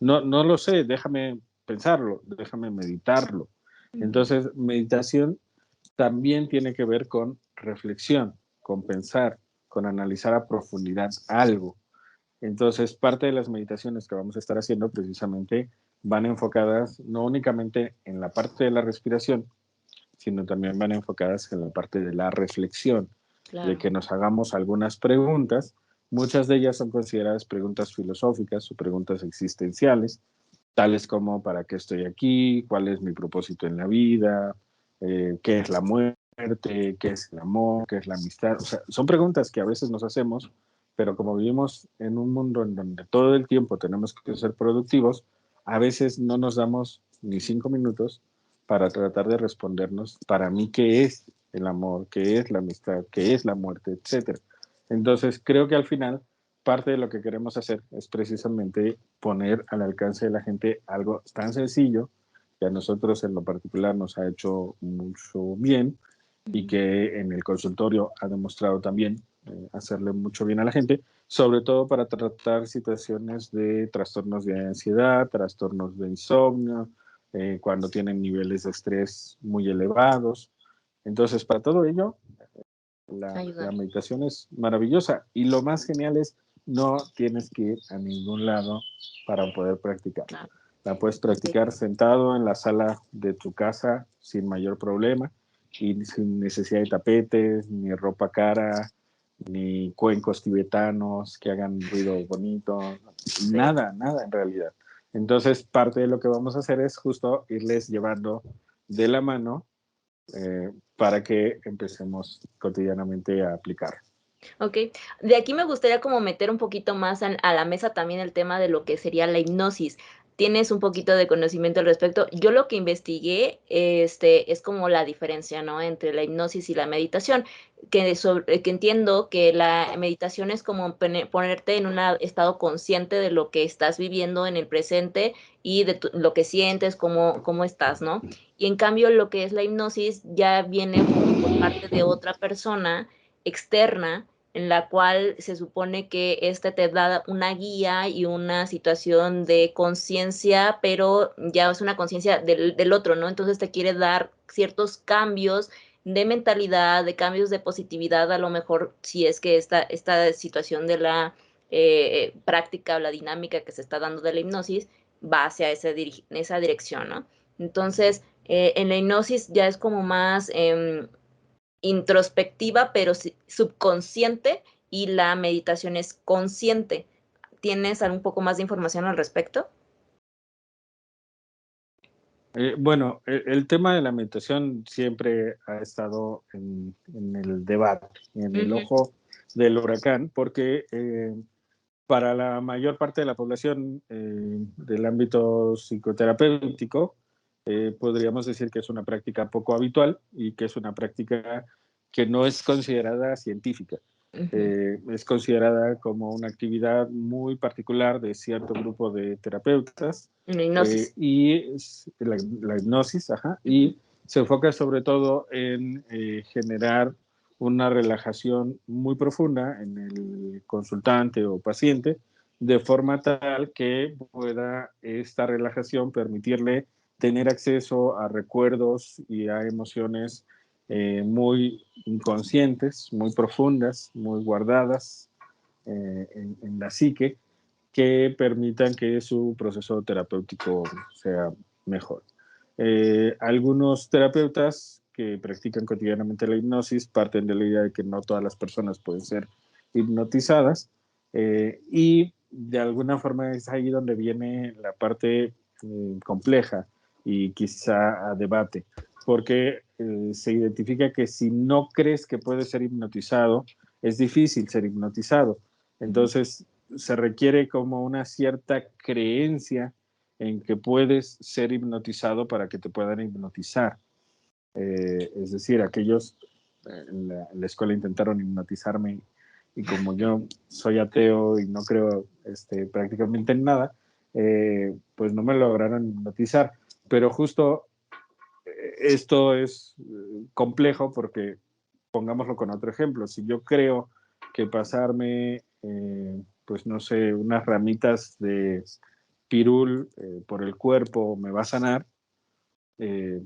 no, no lo sé, déjame pensarlo, déjame meditarlo. Entonces, meditación también tiene que ver con reflexión, con pensar, con analizar a profundidad algo. Entonces, parte de las meditaciones que vamos a estar haciendo precisamente van enfocadas no únicamente en la parte de la respiración, sino también van enfocadas en la parte de la reflexión, de Claro. que nos hagamos algunas preguntas. Muchas de ellas son consideradas preguntas filosóficas o preguntas existenciales, tales como ¿para qué estoy aquí? ¿Cuál es mi propósito en la vida? ¿Qué es la muerte? ¿Qué es el amor? ¿Qué es la amistad? O sea, son preguntas que a veces nos hacemos, pero como vivimos en un mundo en donde todo el tiempo tenemos que ser productivos, a veces no nos damos ni 5 minutos para tratar de respondernos, para mí, ¿qué es el amor? ¿Qué es la amistad? ¿Qué es la muerte? Etcétera. Entonces, creo que al final parte de lo que queremos hacer es precisamente poner al alcance de la gente algo tan sencillo que a nosotros en lo particular nos ha hecho mucho bien y que en el consultorio ha demostrado también hacerle mucho bien a la gente, sobre todo para tratar situaciones de trastornos de ansiedad, trastornos de insomnio, cuando tienen niveles de estrés muy elevados. Entonces, para todo ello, la Ayudar. meditación es maravillosa y lo más genial es no tienes que ir a ningún lado para poder practicar. Claro. La puedes Ok. practicar sentado en la sala de tu casa sin mayor problema y sin necesidad de tapetes, ni ropa cara, ni cuencos tibetanos que hagan ruido bonito, Sí. nada, nada en realidad. Entonces, parte de lo que vamos a hacer es justo irles llevando de la mano para que empecemos cotidianamente a aplicar. Ok, de aquí me gustaría como meter un poquito más a la mesa también el tema de lo que sería la hipnosis. ¿Tienes un poquito de conocimiento al respecto? Yo lo que investigué, es como la diferencia, ¿no? Entre la hipnosis y la meditación, que entiendo que la meditación es como ponerte en un estado consciente de lo que estás viviendo en el presente y de lo que sientes, cómo estás, ¿no? Y en cambio lo que es la hipnosis ya viene como por parte de otra persona externa en la cual se supone que te da una guía y una situación de conciencia, pero ya es una conciencia del otro, ¿no? Entonces te quiere dar ciertos cambios de mentalidad, de cambios de positividad, a lo mejor si es que esta situación de la práctica o la dinámica que se está dando de la hipnosis va hacia esa dirección, ¿no? Entonces, en la hipnosis ya es como más introspectiva, pero subconsciente, y la meditación es consciente. ¿Tienes un poco más de información al respecto? Bueno, el tema de la meditación siempre ha estado en el debate, en el Ujú. ojo del huracán, porque para la mayor parte de la población del ámbito psicoterapéutico, podríamos decir que es una práctica poco habitual y que es una práctica que no es considerada científica. Ujú. Es considerada como una actividad muy particular de cierto grupo de terapeutas La hipnosis. y la hipnosis, ajá, Ujú. y se enfoca sobre todo en generar una relajación muy profunda en el consultante o paciente de forma tal que pueda esta relajación permitirle tener acceso a recuerdos y a emociones muy inconscientes, muy profundas, muy guardadas en la psique, que permitan que su proceso terapéutico sea mejor. Algunos terapeutas que practican cotidianamente la hipnosis parten de la idea de que no todas las personas pueden ser hipnotizadas, y de alguna forma es ahí donde viene la parte compleja y quizá a debate, porque se identifica que si no crees que puedes ser hipnotizado, es difícil ser hipnotizado. Entonces, se requiere como una cierta creencia en que puedes ser hipnotizado para que te puedan hipnotizar. Es decir, aquellos en la escuela intentaron hipnotizarme y como yo soy ateo y no creo prácticamente en nada, pues no me lograron hipnotizar. Pero justo esto es complejo porque, pongámoslo con otro ejemplo, si yo creo que pasarme, pues no sé, unas ramitas de pirul por el cuerpo me va a sanar, eh,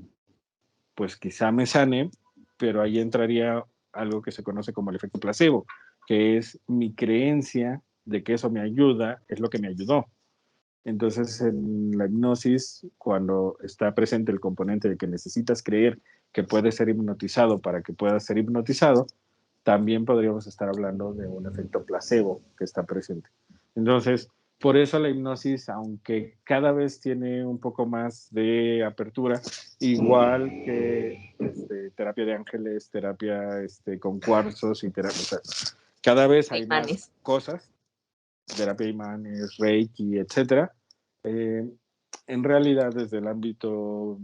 pues quizá me sane, pero ahí entraría algo que se conoce como el efecto placebo, que es mi creencia de que eso me ayuda, es lo que me ayudó. Entonces, en la hipnosis, cuando está presente el componente de que necesitas creer que puedes ser hipnotizado para que puedas ser hipnotizado, también podríamos estar hablando de un efecto placebo que está presente. Entonces, por eso la hipnosis, aunque cada vez tiene un poco más de apertura, igual que terapia de ángeles, terapia con cuarzos y terapia, o sea, cada vez hay más Imanes. cosas, terapia imanes, reiki, etcétera. Eh, en realidad, desde el ámbito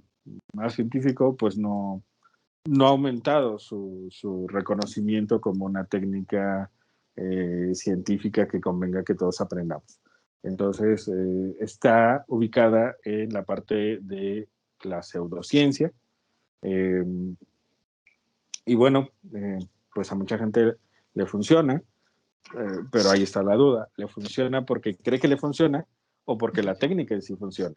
más científico, pues no ha aumentado su reconocimiento como una técnica científica que convenga que todos aprendamos. Entonces, está ubicada en la parte de la pseudociencia. eh, y bueno, pues a mucha gente le funciona, pero ahí está la duda. ¿Le funciona porque cree que le funciona o porque la técnica en sí funciona?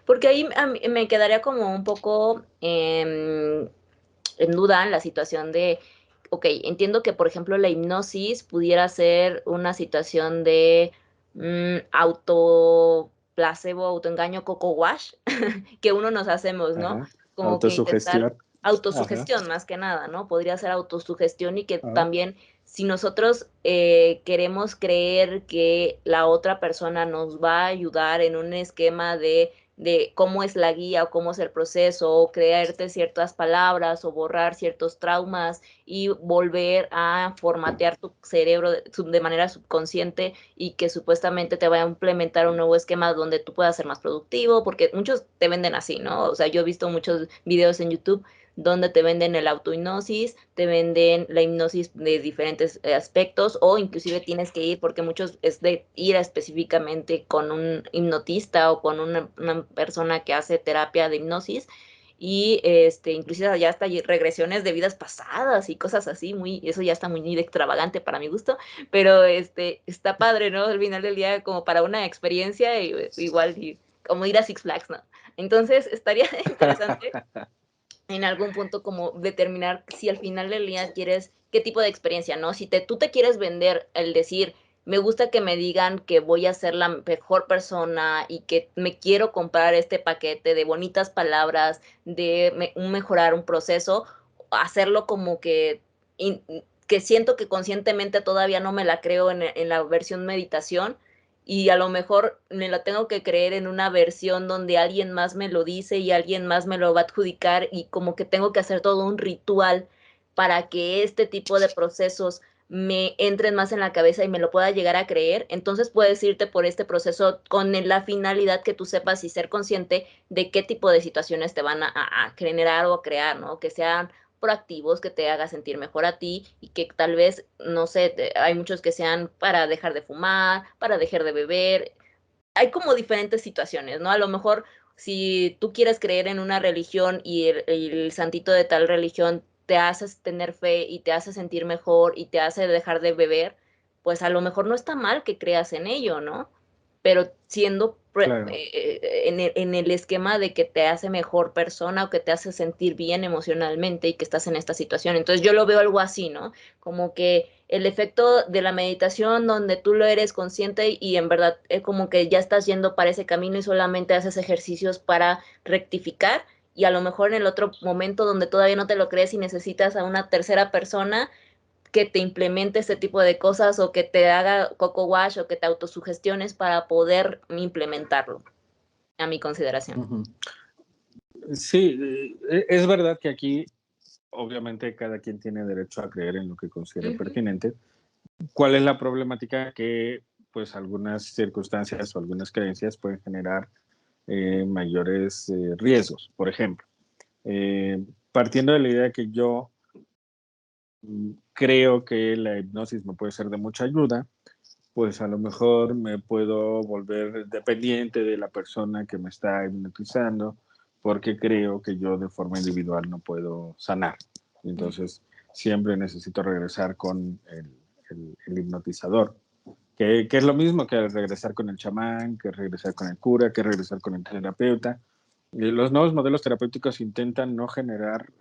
Porque ahí a mí me quedaría como un poco en duda en la situación de, ok, entiendo que por ejemplo la hipnosis pudiera ser una situación de auto placebo, autoengaño, coco wash, que uno nos hacemos, ¿no? Ajá. Como que intentar Autosugestión. Ajá. autosugestión más que nada, ¿no? Podría ser autosugestión y que Ajá. también si nosotros queremos creer que la otra persona nos va a ayudar en un esquema de cómo es la guía o cómo es el proceso, o creerte ciertas palabras o borrar ciertos traumas y volver a formatear tu cerebro de manera subconsciente y que supuestamente te vaya a implementar un nuevo esquema donde tú puedas ser más productivo, porque muchos te venden así, ¿no? O sea, yo he visto muchos videos en YouTube donde te venden el autohipnosis, te venden la hipnosis de diferentes aspectos o inclusive tienes que ir porque muchos es de ir específicamente con un hipnotista o con una persona que hace terapia de hipnosis y inclusive ya hasta regresiones de vidas pasadas y cosas así, muy, eso ya está muy extravagante para mi gusto, pero está padre, ¿no? Al final del día como para una experiencia igual y, como ir a Six Flags, ¿no? Entonces estaría interesante en algún punto como determinar si al final del día quieres qué tipo de experiencia, ¿no? Si tú te quieres vender el decir, me gusta que me digan que voy a ser la mejor persona y que me quiero comprar este paquete de bonitas palabras, de mejorar un proceso, hacerlo como que siento que conscientemente todavía no me la creo en la versión meditación, y a lo mejor me la tengo que creer en una versión donde alguien más me lo dice y alguien más me lo va a adjudicar y como que tengo que hacer todo un ritual para que este tipo de procesos me entren más en la cabeza y me lo pueda llegar a creer. Entonces puedes irte por este proceso con la finalidad que tú sepas y ser consciente de qué tipo de situaciones te van a generar o a crear, ¿no? Que sean proactivos, que te haga sentir mejor a ti y que tal vez, no sé, hay muchos que sean para dejar de fumar, para dejar de beber. Hay como diferentes situaciones, ¿no? A lo mejor si tú quieres creer en una religión y el santito de tal religión te hace tener fe y te hace sentir mejor y te hace dejar de beber, pues a lo mejor no está mal que creas en ello, ¿no? Pero siendo Claro. en el esquema de que te hace mejor persona o que te hace sentir bien emocionalmente y que estás en esta situación. Entonces yo lo veo algo así, ¿no? Como que el efecto de la meditación donde tú lo eres consciente y en verdad es como que ya estás yendo para ese camino y solamente haces ejercicios para rectificar y a lo mejor en el otro momento donde todavía no te lo crees y necesitas a una tercera persona que te implemente este tipo de cosas o que te haga coco wash o que te autosugestiones para poder implementarlo, a mi consideración. Ujú. Sí, es verdad que aquí obviamente cada quien tiene derecho a creer en lo que considere Ujú. pertinente. ¿Cuál es la problemática? Que pues algunas circunstancias o algunas creencias pueden generar mayores riesgos. Por ejemplo, partiendo de la idea que yo creo que la hipnosis me puede ser de mucha ayuda, pues a lo mejor me puedo volver dependiente de la persona que me está hipnotizando porque creo que yo de forma individual no puedo sanar. Entonces, siempre necesito regresar con el hipnotizador, que es lo mismo que regresar con el chamán, que regresar con el cura, que regresar con el terapeuta. Los nuevos modelos terapéuticos intentan no generar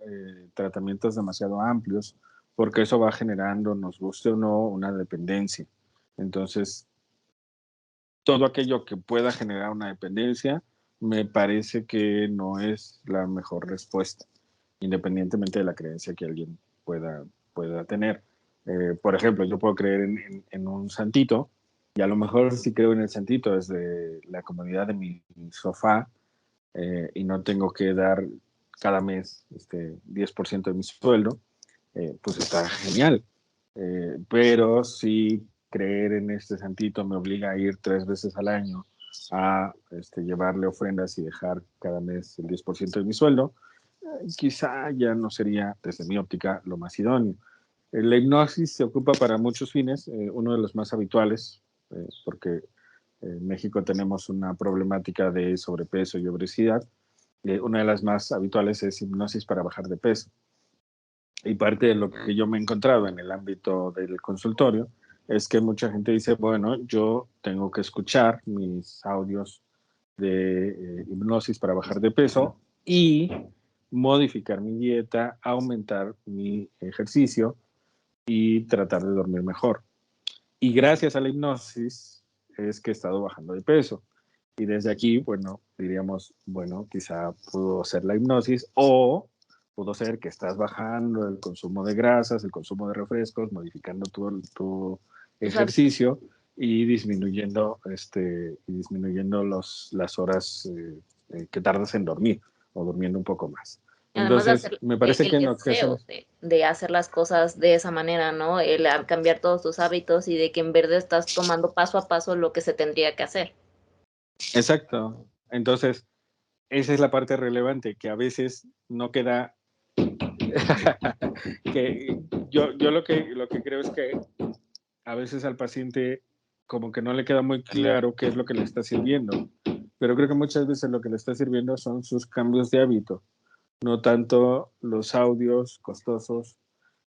tratamientos demasiado amplios porque eso va generando, nos guste o no, una dependencia. Entonces, todo aquello que pueda generar una dependencia me parece que no es la mejor respuesta, independientemente de la creencia que alguien pueda tener. Por ejemplo, yo puedo creer en un santito y a lo mejor si creo en el santito desde la comodidad de mi sofá y no tengo que dar cada mes 10% de mi sueldo, pues está genial. Pero si creer en este santito me obliga a ir 3 veces al año a llevarle ofrendas y dejar cada mes el 10% de mi sueldo, quizá ya no sería, desde mi óptica, lo más idóneo. La hipnosis se ocupa para muchos fines, uno de los más habituales, porque en México tenemos una problemática de sobrepeso y obesidad. Una de las más habituales es hipnosis para bajar de peso. Y parte de lo que yo me he encontrado en el ámbito del consultorio es que mucha gente dice, bueno, yo tengo que escuchar mis audios de hipnosis para bajar de peso y modificar mi dieta, aumentar mi ejercicio y tratar de dormir mejor. Y gracias a la hipnosis es que he estado bajando de peso. Y desde aquí, bueno, diríamos, bueno, quizá pudo ser la hipnosis o pudo ser que estás bajando el consumo de grasas, el consumo de refrescos, modificando tu O sea, ejercicio y disminuyendo las horas que tardas en dormir o durmiendo un poco más. además de Entonces, hacer me parece el que en deseo ocasiones, de hacer las cosas de esa manera, ¿no? El cambiar todos tus hábitos y de que en verdad estás tomando paso a paso lo que se tendría que hacer. exacto. Entonces, esa es la parte relevante, que a veces no queda, que yo lo que creo es que a veces al paciente como que no le queda muy claro qué es lo que le está sirviendo, pero creo que muchas veces lo que le está sirviendo son sus cambios de hábito, no tanto los audios costosos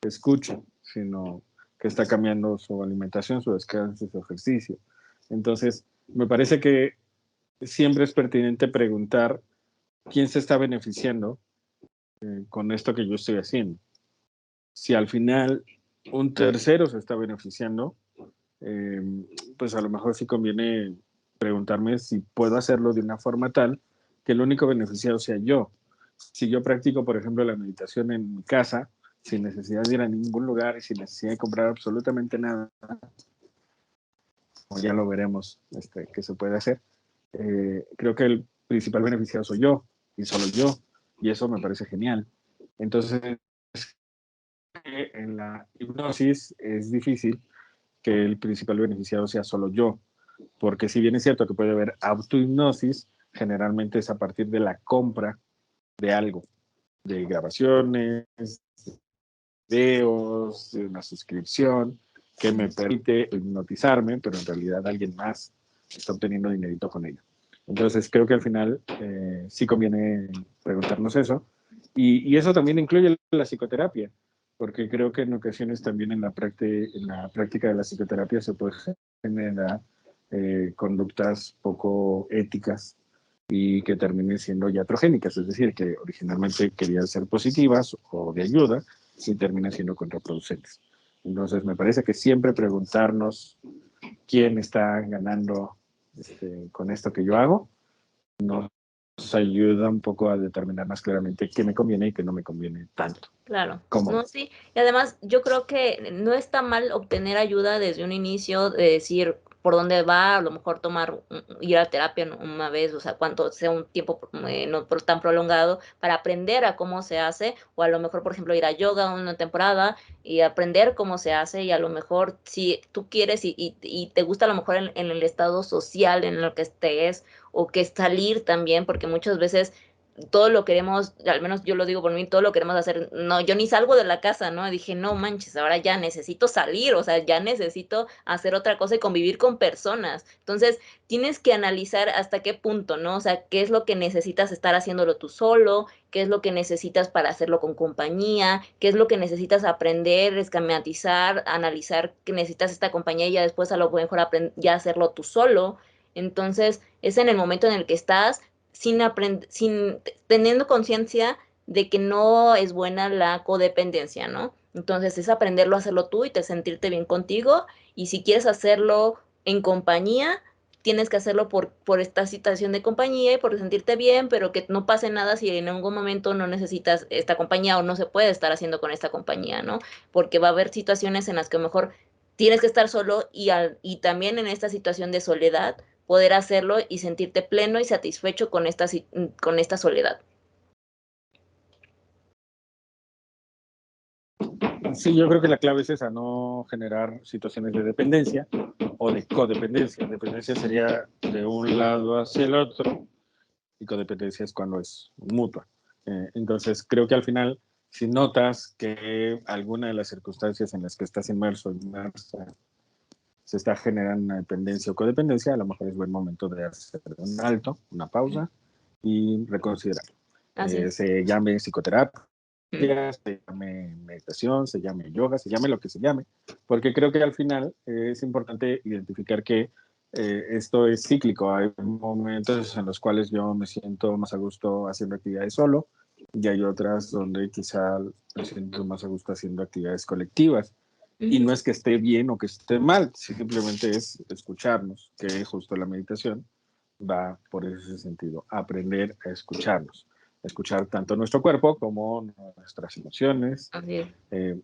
que escucha, sino que está cambiando su alimentación, su descanso, su ejercicio. Entonces, me parece que siempre es pertinente preguntar quién se está beneficiando con esto que yo estoy haciendo. Si al final un tercero se está beneficiando, eh, pues a lo mejor sí conviene preguntarme si puedo hacerlo de una forma tal que el único beneficiado sea yo. Si yo practico, por ejemplo, la meditación en mi casa, sin necesidad de ir a ningún lugar y sin necesidad de comprar absolutamente nada, como ya lo veremos que se puede hacer, creo que el principal beneficiado soy yo y solo yo, y eso me parece genial. Entonces, en la hipnosis es difícil que el principal beneficiado sea solo yo, porque si bien es cierto que puede haber autohipnosis, generalmente es a partir de la compra de algo, de grabaciones, videos, de una suscripción que me permite hipnotizarme, pero en realidad alguien más está obteniendo dinerito con ello. Entonces creo que al final sí conviene preguntarnos eso. Y eso también incluye la psicoterapia. porque creo que en ocasiones también en la práctica de la psicoterapia se puede generar conductas poco éticas y que terminen siendo iatrogénicas, es decir, que originalmente querían ser positivas o de ayuda y terminan siendo contraproducentes. Entonces, me parece que siempre preguntarnos quién está ganando con esto que yo hago nos ayuda un poco a determinar más claramente qué me conviene y qué no me conviene tanto. Claro, ¿Cómo no, ves? sí, y además yo creo que no está mal obtener ayuda desde un inicio, de decir por dónde va, a lo mejor ir a terapia una vez, o sea, cuánto sea un tiempo no tan prolongado para aprender a cómo se hace, o a lo mejor, por ejemplo, ir a yoga una temporada y aprender cómo se hace, y a lo mejor si tú quieres y te gusta a lo mejor en el estado social en el que estés, o que salir también, porque muchas veces todo lo queremos, al menos yo lo digo por mí, todo lo queremos hacer. No, yo ni salgo de la casa, ¿no? Dije, no manches, ahora ya necesito salir, o sea, ya necesito hacer otra cosa y convivir con personas. Entonces, tienes que analizar hasta qué punto, ¿no? O sea, qué es lo que necesitas estar haciéndolo tú solo, qué es lo que necesitas para hacerlo con compañía, qué es lo que necesitas aprender, esquematizar, analizar que necesitas esta compañía y ya después a lo mejor ya hacerlo tú solo. Entonces, es en el momento en el que estás sin teniendo conciencia de que no es buena la codependencia, ¿no? Entonces es aprenderlo a hacerlo tú y te sentirte bien contigo, y si quieres hacerlo en compañía, tienes que hacerlo por esta situación de compañía y por sentirte bien, pero que no pase nada si en algún momento no necesitas esta compañía o no se puede estar haciendo con esta compañía, ¿no? Porque va a haber situaciones en las que a lo mejor tienes que estar solo y también en esta situación de soledad poder hacerlo y sentirte pleno y satisfecho con esta soledad. Sí, yo creo que la clave es esa, no generar situaciones de dependencia o de codependencia. Dependencia sería de un lado hacia el otro y codependencia es cuando es mutua. Entonces, creo que al final, si notas que alguna de las circunstancias en las que estás inmersa, se está generando una dependencia o codependencia, a lo mejor es buen momento de hacer un alto, una pausa y reconsiderar. Así es. Se llame psicoterapia, Mm. se llame meditación, se llame yoga, se llame lo que se llame, porque creo que al final es importante identificar que esto es cíclico. Hay momentos en los cuales yo me siento más a gusto haciendo actividades solo y hay otras donde quizá me siento más a gusto haciendo actividades colectivas. Y Ujú. no es que esté bien o que esté mal, simplemente es escucharnos, que justo la meditación va por ese sentido, aprender a escucharnos, escuchar tanto nuestro cuerpo como nuestras emociones Así es.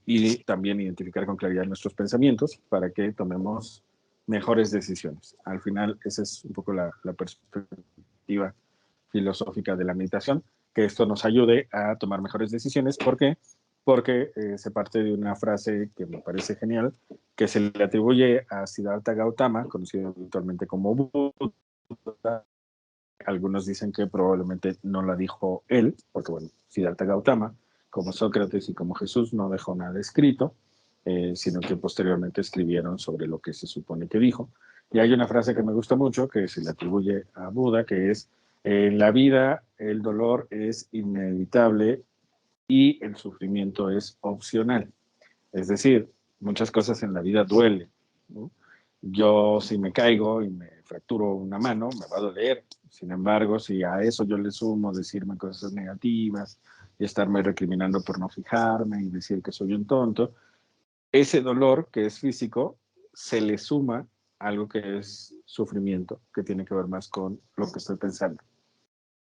y también identificar con claridad nuestros pensamientos para que tomemos mejores decisiones. Al final, esa es un poco la perspectiva filosófica de la meditación, que esto nos ayude a tomar mejores decisiones. ¿Por qué? Porque se parte de una frase que me parece genial, que se le atribuye a Siddhartha Gautama, conocido habitualmente como Buda. Algunos dicen que probablemente no la dijo él, porque bueno, Siddhartha Gautama, como Sócrates y como Jesús, no dejó nada escrito, sino que posteriormente escribieron sobre lo que se supone que dijo. Y hay una frase que me gusta mucho, que se le atribuye a Buda, que es, en la vida el dolor es inevitable y el sufrimiento es opcional. Es decir, muchas cosas en la vida duelen, ¿no? Yo si me caigo y me fracturo una mano, me va a doler. Sin embargo, si a eso yo le sumo decirme cosas negativas y estarme recriminando por no fijarme y decir que soy un tonto, ese dolor que es físico se le suma algo que es sufrimiento, que tiene que ver más con lo que estoy pensando.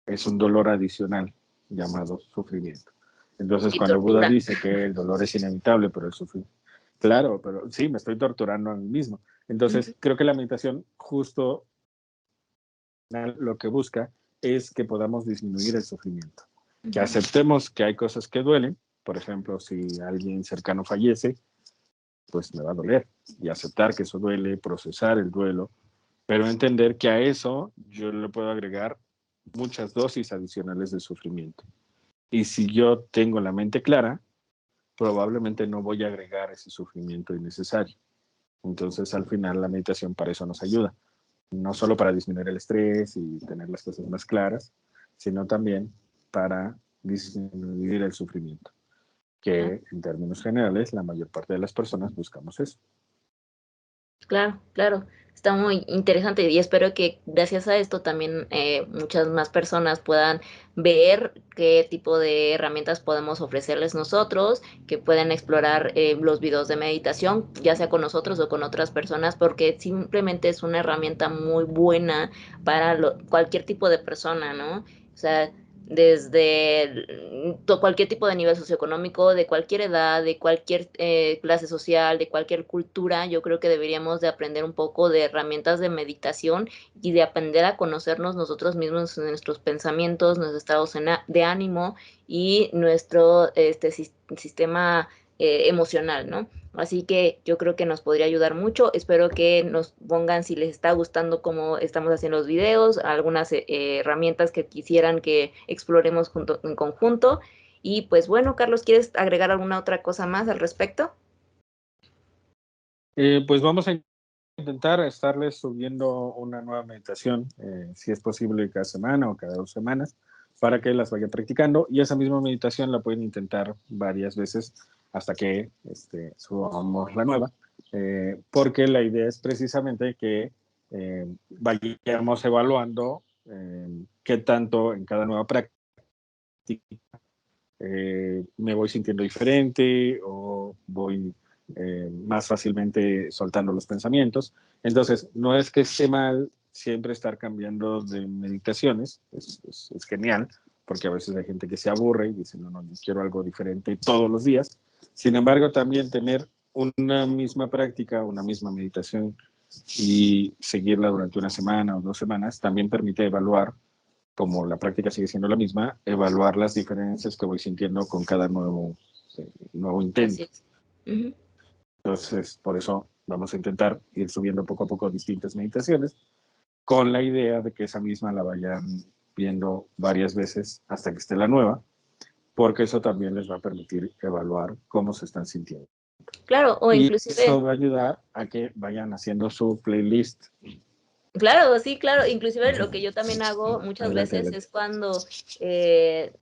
Es un dolor adicional llamado sufrimiento. Entonces, Y cuando Buda tortura. dice que el dolor es inevitable, pero el sufrimiento, claro, pero sí, me estoy torturando a mí mismo. Ujú. Entonces, creo que la meditación justo lo que busca es que podamos disminuir el sufrimiento, que Ujú. aceptemos que hay cosas que duelen. Por ejemplo, si alguien cercano fallece, pues me va a doler y aceptar que eso duele, procesar el duelo, pero entender que a eso yo le puedo agregar muchas dosis adicionales de sufrimiento. Y si yo tengo la mente clara, probablemente no voy a agregar ese sufrimiento innecesario. Entonces, al final, la meditación para eso nos ayuda. No solo para disminuir el estrés y tener las cosas más claras, sino también para disminuir el sufrimiento, que en términos generales la mayor parte de las personas buscamos eso. Claro, claro. Está muy interesante y espero que gracias a esto también muchas más personas puedan ver qué tipo de herramientas podemos ofrecerles nosotros, que puedan explorar los videos de meditación, ya sea con nosotros o con otras personas, porque simplemente es una herramienta muy buena para cualquier tipo de persona, ¿no? O sea, desde cualquier tipo de nivel socioeconómico, de cualquier edad, de cualquier clase social, de cualquier cultura, yo creo que deberíamos de aprender un poco de herramientas de meditación y de aprender a conocernos nosotros mismos, nuestros pensamientos, nuestros estados de ánimo y nuestro sistema emocional, ¿no? Así que yo creo que nos podría ayudar mucho. Espero que nos pongan si les está gustando cómo estamos haciendo los videos, algunas herramientas que quisieran que exploremos en conjunto. Y pues bueno, Carlos, ¿quieres agregar alguna otra cosa más al respecto? Pues vamos a intentar estarles subiendo una nueva meditación, si es posible cada semana o cada 2 semanas, para que las vayan practicando. Y esa misma meditación la pueden intentar varias veces hasta que subamos la nueva, porque la idea es precisamente que vayamos evaluando qué tanto en cada nueva práctica me voy sintiendo diferente o voy más fácilmente soltando los pensamientos. Entonces, no es que esté mal siempre estar cambiando de meditaciones, es genial, porque a veces hay gente que se aburre y dice, no, no, yo quiero algo diferente todos los días. Sin embargo, también tener una misma práctica, una misma meditación y seguirla durante una semana o 2 semanas también permite evaluar, como la práctica sigue siendo la misma, evaluar las diferencias que voy sintiendo con cada nuevo Así intento. es. Uh-huh. Entonces, por eso vamos a intentar ir subiendo poco a poco distintas meditaciones, con la idea de que esa misma la vayan viendo varias veces hasta que esté la nueva, porque eso también les va a permitir evaluar cómo se están sintiendo. Claro, o Y inclusive eso va a ayudar a que vayan haciendo su playlist. claro, sí, claro. Inclusive lo que yo también hago muchas Adelante, veces adelante. es cuando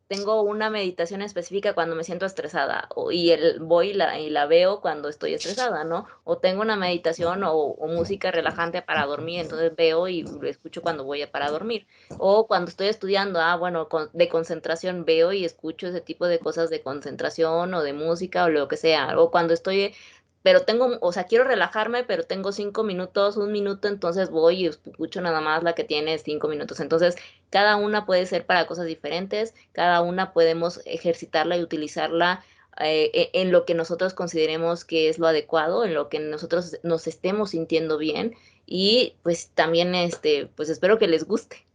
tengo una meditación específica cuando me siento estresada voy y la veo cuando estoy estresada, ¿no? O tengo una meditación o música relajante para dormir, entonces veo y lo escucho cuando voy para dormir. O cuando estoy estudiando, bueno, de concentración veo y escucho ese tipo de cosas de concentración o de música o lo que sea. O cuando estoy pero tengo, o sea, quiero relajarme, pero tengo 5 minutos, 1 minuto, entonces voy y escucho nada más la que tiene 5 minutos. Entonces, cada una puede ser para cosas diferentes, cada una podemos ejercitarla y utilizarla en lo que nosotros consideremos que es lo adecuado, en lo que nosotros nos estemos sintiendo bien y pues también, pues espero que les guste.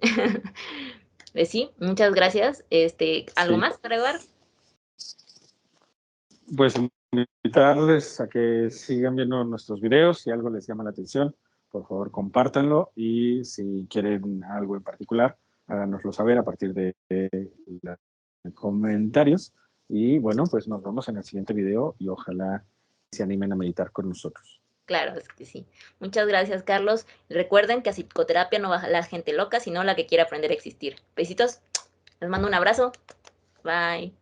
Sí, muchas gracias. ¿Algo Sí. más para agregar? Pues invitarles a que sigan viendo nuestros videos. Si algo les llama la atención, por favor compártanlo, y si quieren algo en particular, háganoslo saber a partir de los comentarios. Y bueno, pues nos vemos en el siguiente video y ojalá se animen a meditar con nosotros. Claro, es que sí. Muchas gracias, Carlos. Recuerden que a psicoterapia no va la gente loca, sino la que quiere aprender a existir. Besitos. Les mando un abrazo. Bye.